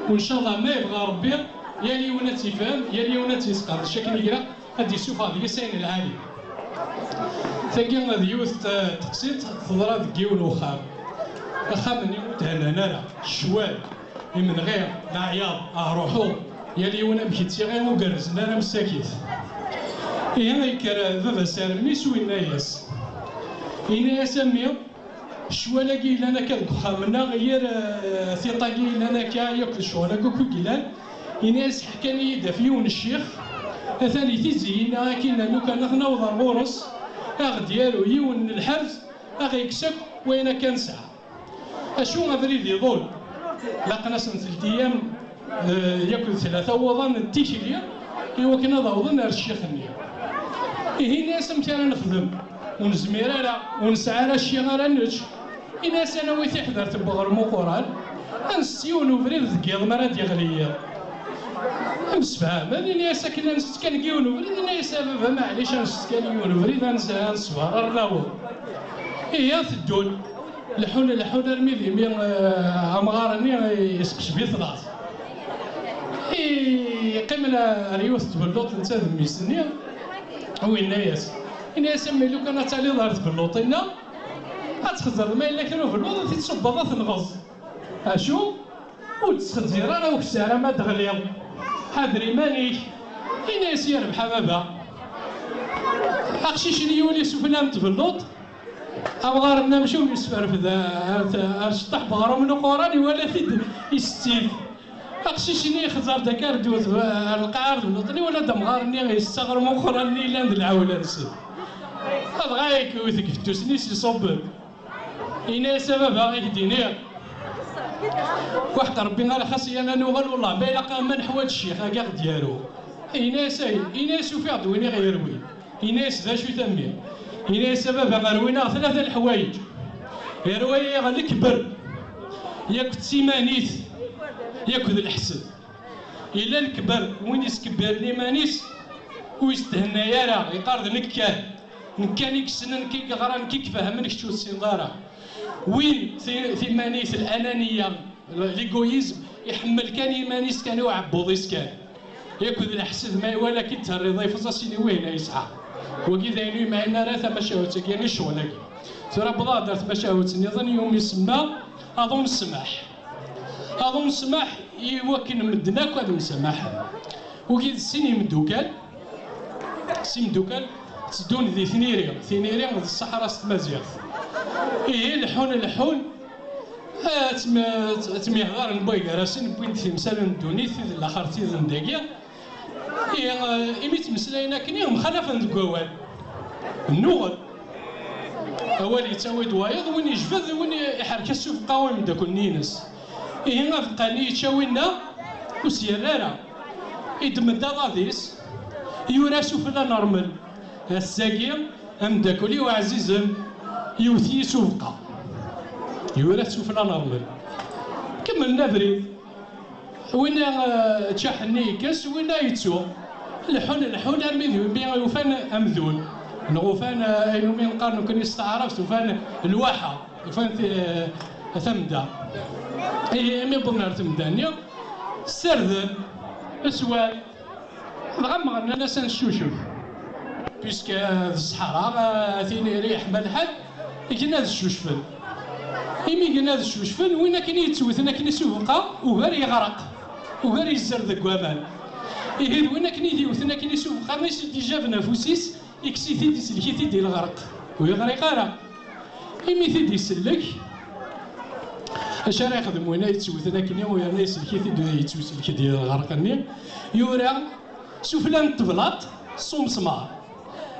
وان شاء الله ما يبغى ربي يا ليونا تيفهم يا ليونا تيسقط شكل يقرا هاد يشوف هذا يسين العالي ثاني هاد يوث تقسيط تضرا ديون وخام خامني متهننا راه الشوال من غير العياط روحو يا ليونا بكيتي غير مقرزنا انا مساكيت هنا يكرا بابا سارميس وين ياس هنا سميو شوالاكي لنا كخامنا غير ثيطاكي لنا كا ياكل شوالاكو كيلان يناس حكاني دافيون الشيخ ثاني تيزينا كينا لو كان نوض الغورس ديالو يون الحرز يكسب وين كان ساعه اشو افريد يضول لقنا سنه 3 ايام ياكل 3 وظن التيشيليا ايوا كنا ضوضنا الشيخ النية هنا سمت انا نخدم ونزمير على ونسعى على الشيء غير نج الناس انا ويثي حضرت بغير مقران انسيون وفريد ذكيض مرا ديغليا نسفهم الناس كنا نسكن كيون وفريد الناس بابا معليش نسكن كيون وفريد نسوار الراو هي تدول لحون رميدي مين امغارني يسقش بيه ثلاث قمنا ريوث تبلوط نتا ميسني وين الناس ملي لو كانت علي ظهرت باللوطينا غتخزر ما الا كانوا في الوضع تتصب ضغط الغز اشو وتسخزير انا وكساره ما تغليض حاضري مانيك الناس يربح بابا اخشيش اللي يولي سفنا متبلوط ابغار نمشيو نسفر في ذا الشطح بغرو من قراني ولا في يستيل اخشيش اللي خزر دكار دوز القعار بالوطني ولا دمغارني يستغرب مخرني لاند العوله نسيب هذا غايك ويثك في التوسنيس يصب إنا سبب غايك دينير واحد ربي غير خاصي انا نوغل والله ما يلقى من حوايج الشيخ هكا ديالو إناس وفي عضويني غيروي إناس ذا شو تمي إناس سبب غيروينا 3 الحوايج يروي غير الكبر ياك تسيمانيت ياكل الحسد إلا الكبر وين يسكبرني مانيس ويستهنى يارا يقارض نكانيك سنن كي غران كي فهمنك شو السنظاره وين ثمانيث الانانيه ليغويزم يحمل كان يمانيس كان وعبوضيس كان ياكل الحسد ما ولا كي تهري ضيف سيني وين يسعى وكي ذايني معنا راه ثما شهوت كاين شغلك ترى بلا درت مشاهوت نظن يوم يسمى اظن السماح يوكل مدناك هذا السماح وكي السيني مدوكال تدون ذي ثنيريا ذي الصحراء ستمازيغ الحون تميهضر نبوي راسين بوين تمثال الدونيت الاخر تيزن داكيا إمي تمسلاينا كني مخالفة ندقوال النوغل أول يتساوي دوايض وين يجبد وين يحرك السوف قوام داكل نينس هنا في القاني يتشاوينا وسيرارا يدمد غاديس يورا سوفنا نورمال الساقيم أمداكولي وعزيزم يوثي سوفقا يورا سوفنا نورمال كملنا بريد وين تشحني كاس وين يتسو الحون ارمي بين يوفان امذون نغوفان يومين قارنو كان يستعرف سوفان الواحه يوفان ثمدا اي مي بنار ثمدانيا سردن اسوال غمر الناس نشوشوف بيسك الصحراء ثيني ريح ملحد كنا الشوشفن إمي كنا الشوشفن وين كان يتسوث هنا كان يسوقا وغير يغرق وغير يزر ذاك ومان إيه وين كان يديوث هنا كان يسوقا ماشي ديجا بنفوسيس إكسيتي ديسلكيتي ديال الغرق ويغرق راه إمي تي ديسلك اش راه يخدم وين يتسوث هنا كان ويا يسلكيتي يتسوسلك ديال الغرق ني يورا سفلان طبلاط صمصمار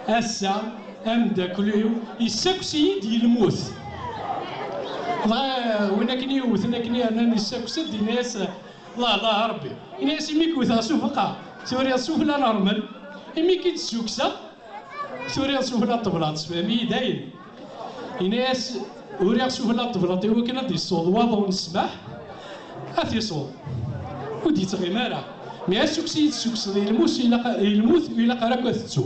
هسا امداكليو يساكسي ديال الموت وين كان يوث هنا كان انا يساكسي ديال الناس لا ربي الناس ميكوثا سوفقا سوريا سفلا نورمال مي كي تسوكسا سوريا سفلا طبلاط فهمي داين الناس وريا سفلا طبلاط هو كان يصوض واضو نسمح اثي صوض ودي تغيمارا مي السوكسي تسوكس ديال الموت الى قراك تسو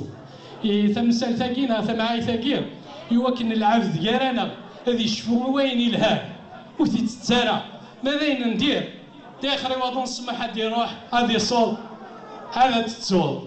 ثمسال ثاقينا ثمعاي ثاقير يوكن العبد ديالنا هذه الشفو وين الهام وثي تتسارى ماذا ندير داخل وضن السماح هاد يروح هاد يصول هذا تتزول.